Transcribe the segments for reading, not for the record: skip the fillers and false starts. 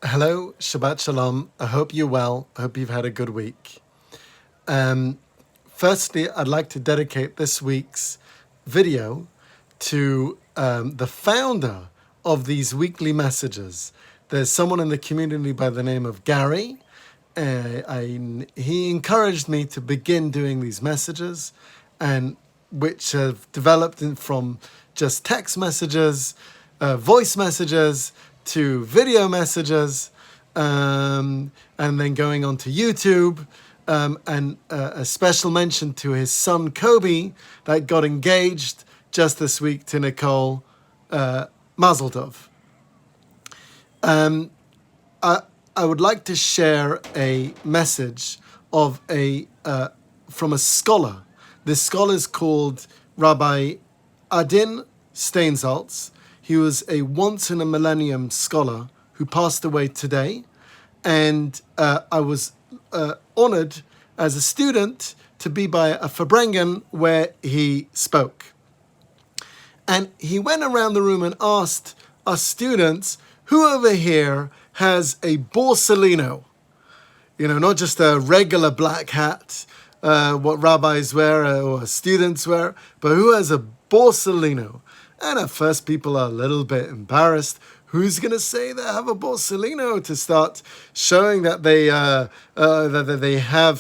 Hello, Shabbat Shalom. I hope you're well. I hope you've had a good week. Firstly, I'd like to dedicate this week's video to the founder of these weekly messages. There's someone in the community by the name of Gary. He encouraged me to begin doing these messages, and which have developed from just text messages, voice messages, to video messages, and then going on to YouTube, and a special mention to his son Coby that got engaged just this week to Nicole. Mazal tov. I would like to share a message of from a scholar. This scholar is called Rabbi Adin Steinsaltz. He was a once-in-a-millennium scholar who passed away today, and I was honored as a student to be by a Farbrengen where he spoke. And he went around the room and asked us students, who over here has a Borsalino? You know, not just a regular black hat, what rabbis wear or students wear, but who has a Borsalino? And at first, people are a little bit embarrassed. Who's going to say they have a Borsalino to start showing that they have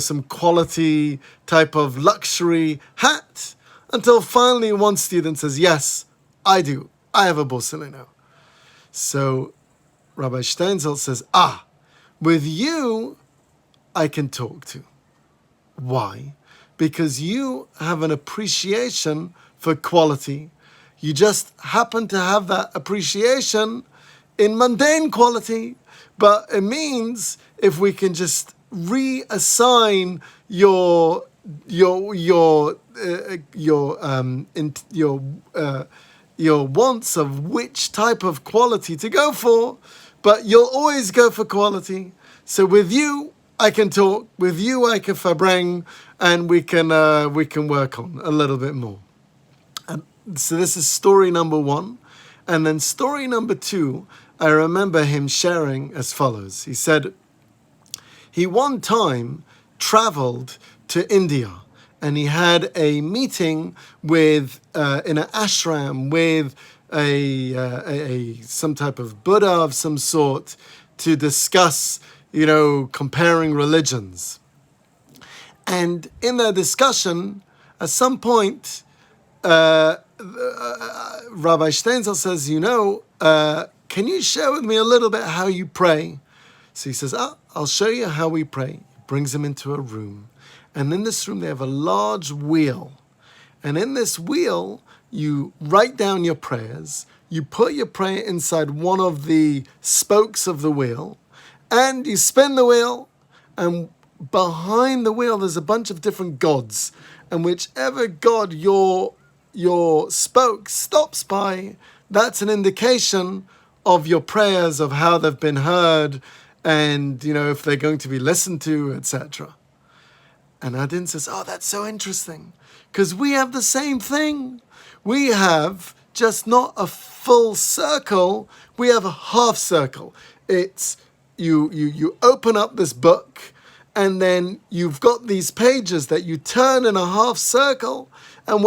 some quality type of luxury hat? Until finally, one student says, "Yes, I do. I have a Borsalino." So Rabbi Steinsaltz says, with you, I can talk to. Why? Because you have an appreciation for quality. You just happen to have that appreciation in mundane quality, but it means if we can just reassign your wants of which type of quality to go for, but you'll always go for quality. So with you, I can talk. With you, I can farbreng, and we can work on a little bit more. And so this is story number one. And then story number two, I remember him sharing as follows. He said he one time traveled to India, and he had a meeting with in an ashram with a some type of Buddha of some sort to discuss, comparing religions. And in their discussion, at some point, Rabbi Steinsaltz says, can you share with me a little bit how you pray? So he says, I'll show you how we pray. He brings him into a room. And in this room, they have a large wheel. And in this wheel, you write down your prayers. You put your prayer inside one of the spokes of the wheel. And you spin the wheel. And behind the wheel, there's a bunch of different gods. And whichever god your spoke stops by, that's an indication of your prayers, of how they've been heard, and, if they're going to be listened to, etc. And Adin says, that's so interesting, because we have the same thing. We have just not a full circle, we have a half circle. It's, you open up this book, and then you've got these pages that you turn in a half circle, and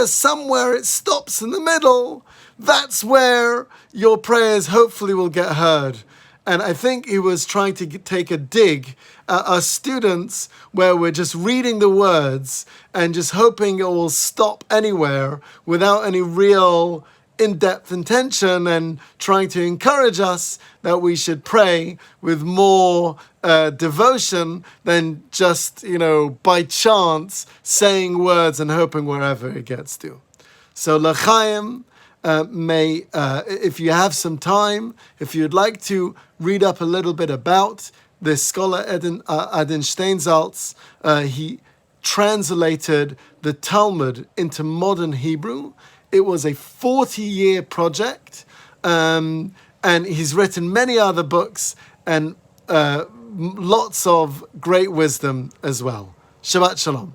somewhere it stops in the middle, that's where your prayers hopefully will get heard. And I think he was trying to take a dig at us students where we're just reading the words and just hoping it will stop anywhere without any real in-depth intention, and trying to encourage us that we should pray with more devotion than just, by chance saying words and hoping wherever it gets to. So l'chaim, if you have some time, if you'd like to read up a little bit about this scholar Adin Steinsaltz, he translated the Talmud into modern Hebrew. It was a 40-year project, and he's written many other books and lots of great wisdom as well. Shabbat Shalom.